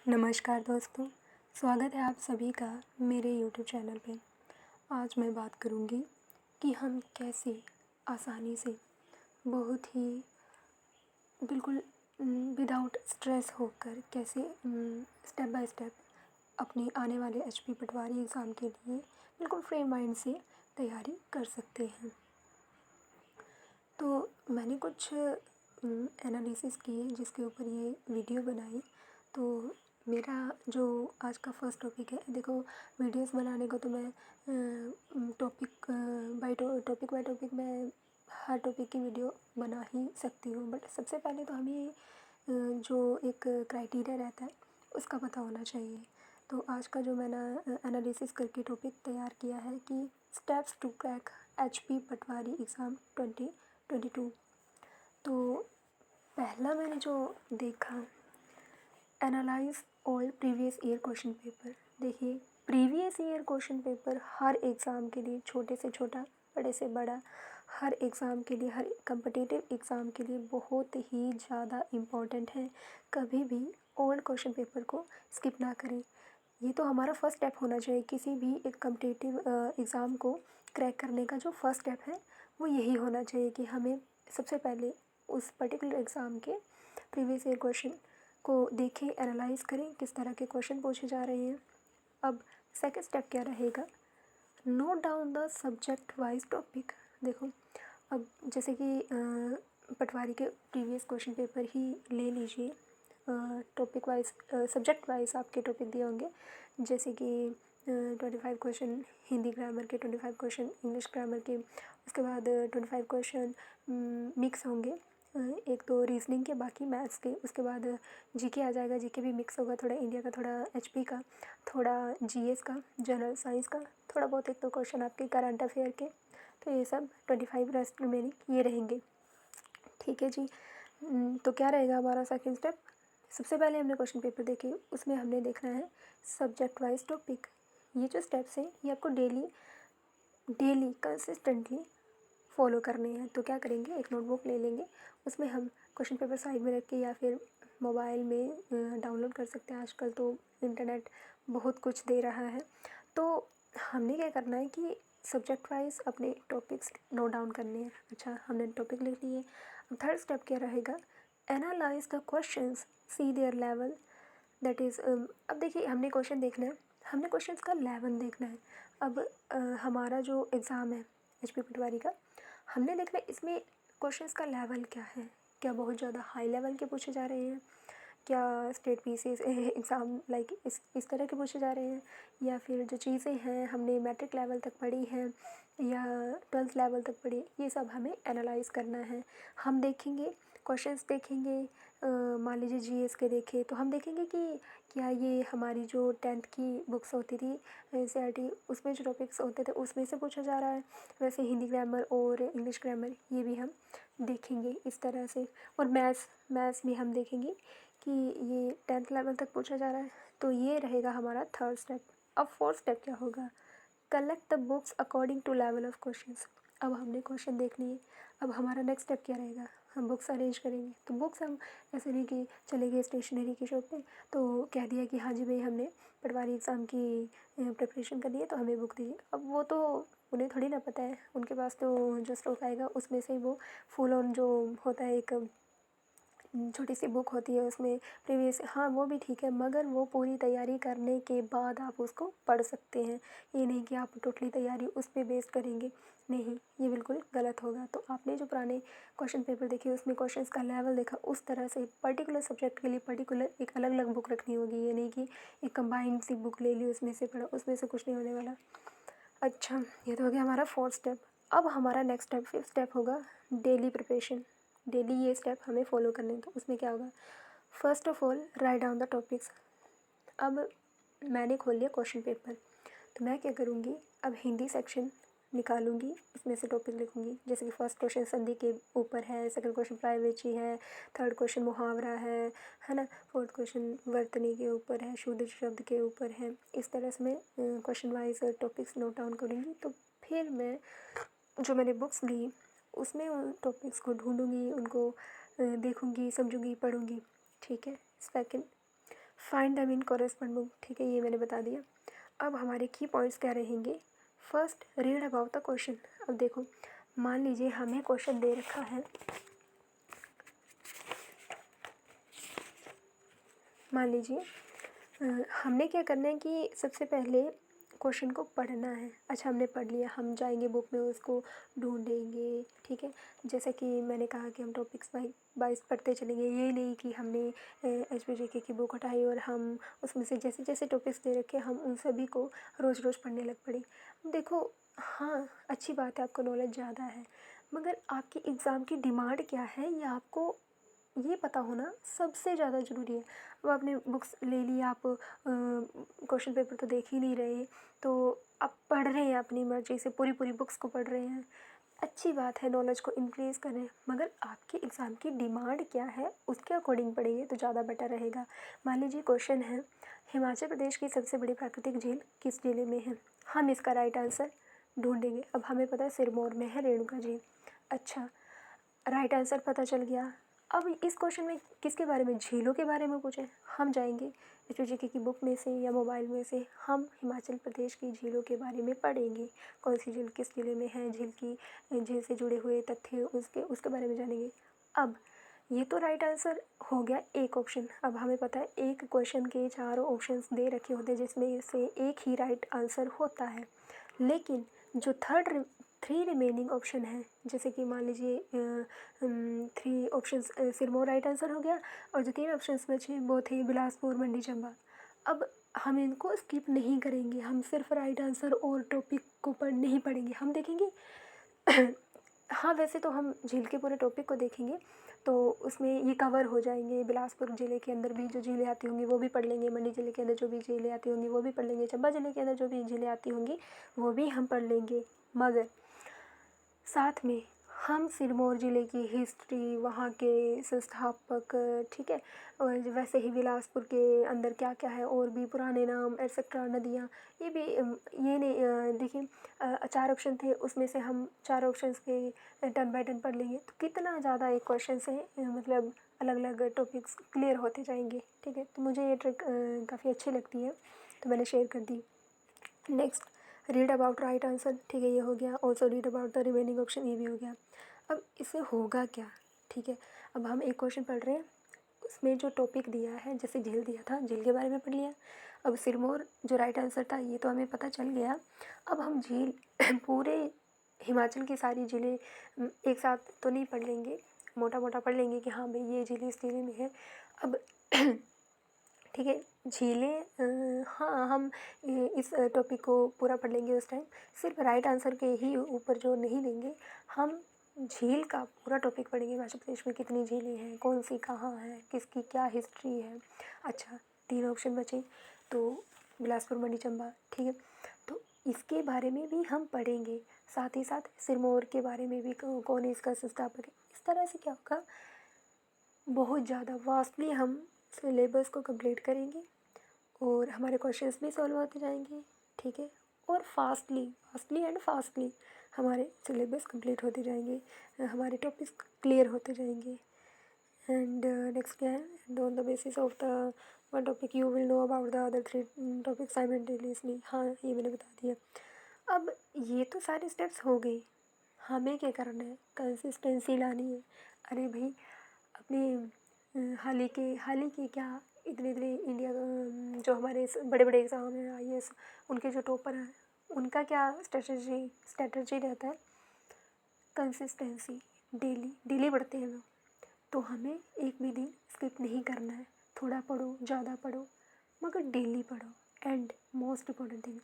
नमस्कार दोस्तों, स्वागत है आप सभी का मेरे यूट्यूब चैनल पे। आज मैं बात करूँगी कि हम कैसे आसानी से बहुत ही बिल्कुल विदाउट स्ट्रेस होकर कैसे स्टेप बाय स्टेप अपनी आने वाले एचपी पटवारी एग्ज़ाम के लिए बिल्कुल फ्री माइंड से तैयारी कर सकते हैं। तो मैंने कुछ एनालिसिस किए जिसके ऊपर ये वीडियो बनाई। तो मेरा जो आज का फर्स्ट टॉपिक है, देखो वीडियोस बनाने को तो मैं टॉपिक बाय टॉपिक मैं हर टॉपिक की वीडियो बना ही सकती हूँ, बट सबसे पहले तो हमें जो एक क्राइटेरिया रहता है उसका पता होना चाहिए। तो आज का जो मैंने एनालिसिस करके टॉपिक तैयार किया है कि steps to crack HP patwari exam 2022। तो पहला मैंने जो देखा, analyse all previous year question paper. देखिए, प्रीवियस ईयर क्वेश्चन पेपर हर एग्ज़ाम के लिए, छोटे से छोटा बड़े से बड़ा, हर एग्ज़ाम के लिए, हर कम्पिटिटिव एग्ज़ाम के लिए बहुत ही ज़्यादा इम्पॉर्टेंट है। कभी भी ओल्ड क्वेश्चन पेपर को स्किप ना करें। ये तो हमारा फर्स्ट स्टेप होना चाहिए। किसी भी एक कम्पिटिटिव एग्ज़ाम को क्रैक करने का जो फर्स्ट स्टेप है वो यही होना चाहिए कि हमें सबसे पहले उस पर्टिकुलर एग्ज़ाम के प्रीवियस ईयर क्वेश्चन को देखें, एनालाइज करें किस तरह के क्वेश्चन पूछे जा रहे हैं। अब सेकंड स्टेप क्या रहेगा, note down the subject wise topic. देखो, अब जैसे कि पटवारी के प्रीवियस क्वेश्चन पेपर ही ले लीजिए, टॉपिक वाइज सब्जेक्ट वाइज आपके टॉपिक दिए होंगे, जैसे कि 25 क्वेश्चन हिंदी ग्रामर के, 25 क्वेश्चन इंग्लिश ग्रामर के, उसके बाद 25 क्वेश्चन मिक्स होंगे, एक तो रीजनिंग के, बाकी मैथ्स के। उसके बाद जीके आ जाएगा, जीके भी मिक्स होगा, थोड़ा इंडिया का, थोड़ा एचपी का, थोड़ा जीएस का, जनरल साइंस का, थोड़ा बहुत एक दो क्वेश्चन आपके करंट अफेयर के। तो ये सब 25 रेस्ट रिमेनिंग ये रहेंगे। ठीक है जी। तो क्या रहेगा हमारा सेकंड स्टेप, सबसे पहले हमने क्वेश्चन पेपर देखे, उसमें हमने देखना है सब्जेक्ट वाइज टॉपिक। ये जो स्टेप्स हैं ये आपको डेली कंसिस्टेंटली फॉलो करने हैं। तो क्या करेंगे, एक नोटबुक ले लेंगे, उसमें हम क्वेश्चन पेपर साइड में रख के या फिर मोबाइल में डाउनलोड कर सकते हैं। आजकल तो इंटरनेट बहुत कुछ दे रहा है। तो हमने क्या करना है कि सब्जेक्ट वाइज अपने टॉपिक्स नोट डाउन करने हैं। अच्छा, हमने टॉपिक लिख लिए। अब थर्ड स्टेप क्या रहेगा, analyse the questions, see their level, that is अब देखिए, हमने क्वेश्चन देखना है, हमने क्वेश्चंस का लेवल देखना है। अब हमारा जो एग्ज़ाम है एचपी पटवारी का, हमने देखना है इसमें क्वेश्चंस का लेवल क्या है। क्या बहुत ज़्यादा हाई लेवल के पूछे जा रहे हैं, क्या स्टेट पीसीएस एग्ज़ाम लाइक इस तरह के पूछे जा रहे हैं, या फिर जो चीज़ें हैं हमने मैट्रिक लेवल तक पढ़ी हैं या 12th लेवल तक पढ़ी, ये सब हमें एनालाइज करना है। हम देखेंगे, क्वेश्चंस देखेंगे, मान लीजिए जीएस के देखे तो हम देखेंगे कि क्या ये हमारी जो 10th की बुक्स होती थी एनसीईआरटी, उसमें जो टॉपिक्स होते थे उसमें से पूछा जा रहा है। वैसे हिंदी ग्रामर और इंग्लिश ग्रामर ये भी हम देखेंगे इस तरह से। और मैथ्स भी हम देखेंगे कि ये 10th लेवल तक पूछा जा रहा है। तो ये रहेगा हमारा थर्ड स्टेप। अब फोर्थ स्टेप क्या होगा, collect the books according to level of questions. अब हमने क्वेश्चन देख लिए, अब हमारा नेक्स्ट स्टेप क्या रहेगा, हम बुक्स अरेंज करेंगे। तो बुक्स हम ऐसे नहीं कि चले गए स्टेशनरी की शॉप पे तो कह दिया कि हाँ जी भाई हमने पटवारी एग्ज़ाम की प्रिपरेशन करनी है तो हमें बुक दीजिए। अब वो तो उन्हें थोड़ी ना पता है, उनके पास तो जो स्टॉक आएगा उसमें से वो फुल ऑन जो होता है, एक छोटी सी बुक होती है उसमें प्रीवियस, हाँ वो भी ठीक है, मगर वो पूरी तैयारी करने के बाद आप उसको पढ़ सकते हैं। ये नहीं कि आप टोटली तैयारी उस पर बेस्ड करेंगे, नहीं, ये बिल्कुल गलत होगा। तो आपने जो पुराने क्वेश्चन पेपर देखे उसमें क्वेश्चंस का लेवल देखा, उस तरह से पर्टिकुलर सब्जेक्ट के लिए पर्टिकुलर एक अलग अलग बुक रखनी होगी। ये नहीं कि एक कंबाइंड सी बुक ले ली उसमें से पढ़ा, उसमें से कुछ नहीं होने वाला। अच्छा, ये तो हो गया हमारा फोर्थ स्टेप। अब हमारा नेक्स्ट स्टेप, फिफ्थ स्टेप होगा डेली प्रिपरेशन। डेली ये स्टेप हमें फॉलो करने हैं। तो उसमें क्या होगा, first of all write down the topics. अब मैंने खोल लिया क्वेश्चन पेपर, तो मैं क्या करूँगी, अब हिंदी सेक्शन निकालूंगी, उसमें से टॉपिक लिखूंगी। जैसे कि फर्स्ट क्वेश्चन संधि के ऊपर है, सेकंड क्वेश्चन प्राइवेची है, थर्ड क्वेश्चन मुहावरा है ना, फोर्थ क्वेश्चन वर्तनी के ऊपर है, शुद्ध शब्द के ऊपर है। इस तरह से मैं question wise topics note down करूँगी। तो फिर मैं जो मैंने बुक्स ली उसमें उन टॉपिक्स को ढूंढूंगी, उनको देखूंगी, समझूंगी, पढ़ूंगी। ठीक है। Second, find the mean correspond book, ठीक है, ये मैंने बता दिया। अब हमारे की पॉइंट्स क्या रहेंगे। First, read about the question. अब देखो, मान लीजिए हमें क्वेश्चन दे रखा है, मान लीजिए हमने क्या करना है कि सबसे पहले क्वेश्चन को पढ़ना है। अच्छा, हमने पढ़ लिया, हम जाएंगे बुक में उसको ढूंढेंगे, ठीक है। जैसे कि मैंने कहा कि हम टॉपिक्स वाइज पढ़ते चलेंगे, ये नहीं कि हमने HPGK की बुक उठाई और हम उसमें से जैसे जैसे टॉपिक्स दे रखे हम उन सभी को रोज़ रोज़ पढ़ने लग पड़े। देखो, हाँ अच्छी बात है, आपको नॉलेज ज़्यादा है, मगर आपकी एग्ज़ाम की डिमांड क्या है ये आपको ये पता होना सबसे ज़्यादा ज़रूरी है। अब आपने बुक्स ले ली, आप क्वेश्चन पेपर तो देख ही नहीं रहे, तो आप पढ़ रहे हैं अपनी मर्ज़ी से, पूरी पूरी बुक्स को पढ़ रहे हैं, अच्छी बात है, नॉलेज को इंक्रीज़ कर रहे हैं, मगर आपके एग्ज़ाम की डिमांड क्या है उसके अकॉर्डिंग पढ़ेंगे तो ज़्यादा बेटर रहेगा। मान लीजिए क्वेश्चन है, हिमाचल प्रदेश की सबसे बड़ी प्राकृतिक झील किस जिले में है। हम इसका राइट आंसर ढूंढेंगे। अब हमें पता है सिरमौर में है रेणुका झील। अच्छा, राइट आंसर पता चल गया। अब इस क्वेश्चन में किसके बारे में, झीलों के बारे में पूछे, हम जाएंगे HPGK की बुक में से या मोबाइल में से, हम हिमाचल प्रदेश की झीलों के बारे में पढ़ेंगे, कौन सी झील किस जिले में है, झील से जुड़े हुए तथ्य उसके बारे में जानेंगे। अब ये तो राइट आंसर हो गया एक ऑप्शन। अब हमें पता है एक क्वेश्चन के 4 ऑप्शंस दे रखे होते हैं जिसमें से एक ही राइट आंसर होता है, लेकिन जो 3 रिमेनिंग ऑप्शन है, जैसे कि मान लीजिए 3 ऑप्शंस सिरमौर राइट आंसर हो गया, और जो 3 ऑप्शंस बचे वो थे बिलासपुर, मंडी, चंबा। अब हम इनको स्किप नहीं करेंगे, हम सिर्फ राइट आंसर और टॉपिक को नहीं पढ़ेंगे, हम देखेंगे हाँ वैसे तो हम झील के पूरे टॉपिक को देखेंगे तो उसमें ये कवर हो जाएंगे। बिलासपुर ज़िले के अंदर भी जो झीलें आती होंगी वो भी पढ़ लेंगे, मंडी ज़िले के अंदर जो भी झीलें आती होंगी वो भी पढ़ लेंगे, चंबा ज़िले के अंदर जो भी झीलें आती होंगी वो भी हम पढ़ लेंगे, मगर साथ में हम सिरमौर ज़िले की हिस्ट्री, वहाँ के संस्थापक, ठीक है, और वैसे ही बिलासपुर के अंदर क्या क्या है और भी पुराने नाम एटसेट्रा, नदियाँ, ये भी ये नहीं देखिए 4 ऑप्शन थे, उसमें से हम 4 ऑप्शंस के टर्न बाय टर्न पढ़ लेंगे तो कितना ज़्यादा एक क्वेश्चन से मतलब अलग अलग टॉपिक्स क्लियर होते जाएंगे, ठीक है। तो मुझे ये ट्रिक काफ़ी अच्छी लगती है तो मैंने शेयर कर दी। Next, read about right answer, ठीक है, ये हो गया। Also read about the remaining option, ये भी हो गया। अब इससे होगा क्या, ठीक है, अब हम एक क्वेश्चन पढ़ रहे हैं, उसमें जो टॉपिक दिया है, जैसे झील दिया था, झील के बारे में पढ़ लिया। अब सिरमौर जो राइट आंसर था ये तो हमें पता चल गया। अब हम झील पूरे हिमाचल की सारी झीलें एक साथ तो नहीं पढ़ लेंगे, मोटा मोटा पढ़ लेंगे कि हाँ भाई ये झील इस जिले में है। अब ठीक है, झीलें हाँ हम इस टॉपिक को पूरा पढ़ लेंगे उस टाइम, सिर्फ राइट आंसर के ही ऊपर जो नहीं लेंगे, हम झील का पूरा टॉपिक पढ़ेंगे। हिमाचल प्रदेश में कितनी झीलें हैं, कौन सी कहाँ है, किसकी क्या हिस्ट्री है। अच्छा, 3 ऑप्शन बचे तो बिलासपुर, मंडी, चंबा, ठीक है, तो इसके बारे में भी हम पढ़ेंगे, साथ ही साथ सिरमौर के बारे में भी, कौन है इसका संस्थापक है। इस तरह से क्या होगा, बहुत ज़्यादा वास्टली हम सिलेबस को कंप्लीट करेंगे और हमारे क्वेश्चंस भी सॉल्व होते जाएंगे, ठीक है, और फास्टली हमारे सिलेबस कंप्लीट होते जाएंगे, हमारे टॉपिक्स क्लियर होते जाएंगे। एंड नेक्स्ट क्या है, and on the basis of the one topic you will know about the other 3 topic simultaneously. हाँ, ये मैंने बता दिया। अब ये तो सारे स्टेप्स हो गए, हमें क्या करना है, कंसिस्टेंसी लानी है। अरे भाई, अपने हाल ही के क्या इतने इतने इंडिया जो हमारे बड़े बड़े एग्ज़ाम हैं IAS, उनके जो टॉपर हैं उनका क्या स्ट्रेटजी रहता है, कंसिस्टेंसी, डेली पढ़ते हैं लोग, तो हमें एक भी दिन स्किप नहीं करना है। थोड़ा पढ़ो, ज़्यादा पढ़ो, मगर डेली पढ़ो। एंड मोस्ट इम्पॉर्टेंट थिंग,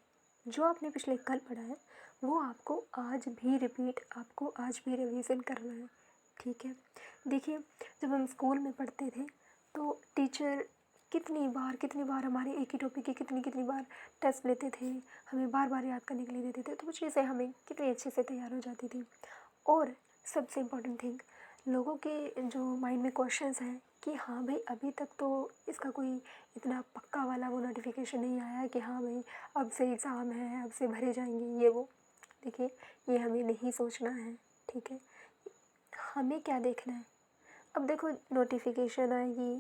जो आपने पिछले कल पढ़ा है वो आपको आज भी रिपीट, आपको आज भी रिवीजन करना है, ठीक है। देखिए, जब हम स्कूल में पढ़ते थे तो टीचर कितनी बार हमारे एक ही टॉपिक के कितनी बार टेस्ट लेते थे, हमें बार बार याद करने के लिए देते थे, तो वो चीज़ें हमें कितनी अच्छे से तैयार हो जाती थी। और सबसे इम्पोर्टेंट थिंग, लोगों के जो माइंड में क्वेश्चंस हैं कि हाँ भाई अभी तक तो इसका कोई इतना पक्का वाला वो नोटिफिकेशन नहीं आया है कि हाँ भाई अब से एग्ज़ाम है, अब से भरे जाएंगे ये वो। देखिए, ये हमें नहीं सोचना है, ठीक है। हमें क्या देखना है, अब देखो नोटिफिकेशन आएगी,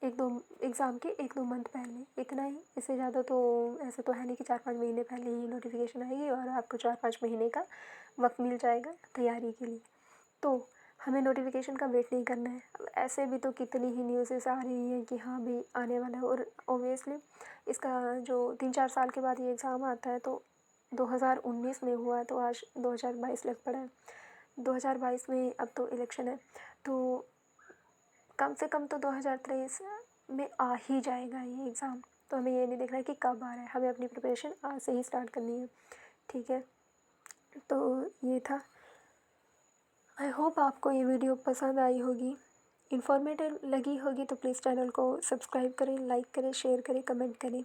एक दो एग्ज़ाम के 1-2 मंथ पहले, इतना ही। इससे ज़्यादा तो ऐसा तो है नहीं कि 4-5 महीने पहले ही नोटिफिकेशन आएगी और आपको 4-5 महीने का वक्त मिल जाएगा तैयारी के लिए। तो हमें नोटिफिकेशन का वेट नहीं करना है। अब ऐसे भी तो कितनी ही न्यूज़ेस आ रही हैं कि हाँ भी आने वाला है, और ऑब्वियसली इसका जो 3-4 साल के बाद ये एग्ज़ाम आता है, तो 2019 में हुआ तो आज 2022 लग पड़ा है। 2022 में अब तो इलेक्शन है, तो कम से कम तो 2023 में आ ही जाएगा ये एग्ज़ाम। तो हमें ये नहीं देखना है कि कब आ रहा है, हमें अपनी प्रिपरेशन आज से ही स्टार्ट करनी है, ठीक है। तो ये था। आई होप आपको ये वीडियो पसंद आई होगी, इन्फॉर्मेटिव लगी होगी, तो प्लीज़ चैनल को सब्सक्राइब करें, लाइक करें, शेयर करें, कमेंट करें।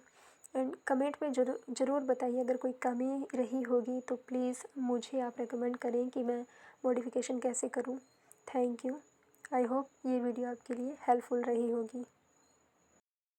एंड कमेंट में ज़रूर बताइए अगर कोई कमी रही होगी, तो प्लीज़ मुझे आप रेकमेंड करें कि मैं मॉडिफिकेशन कैसे करूं। Thank you. आई होप ये वीडियो आपके लिए हेल्पफुल रही होगी।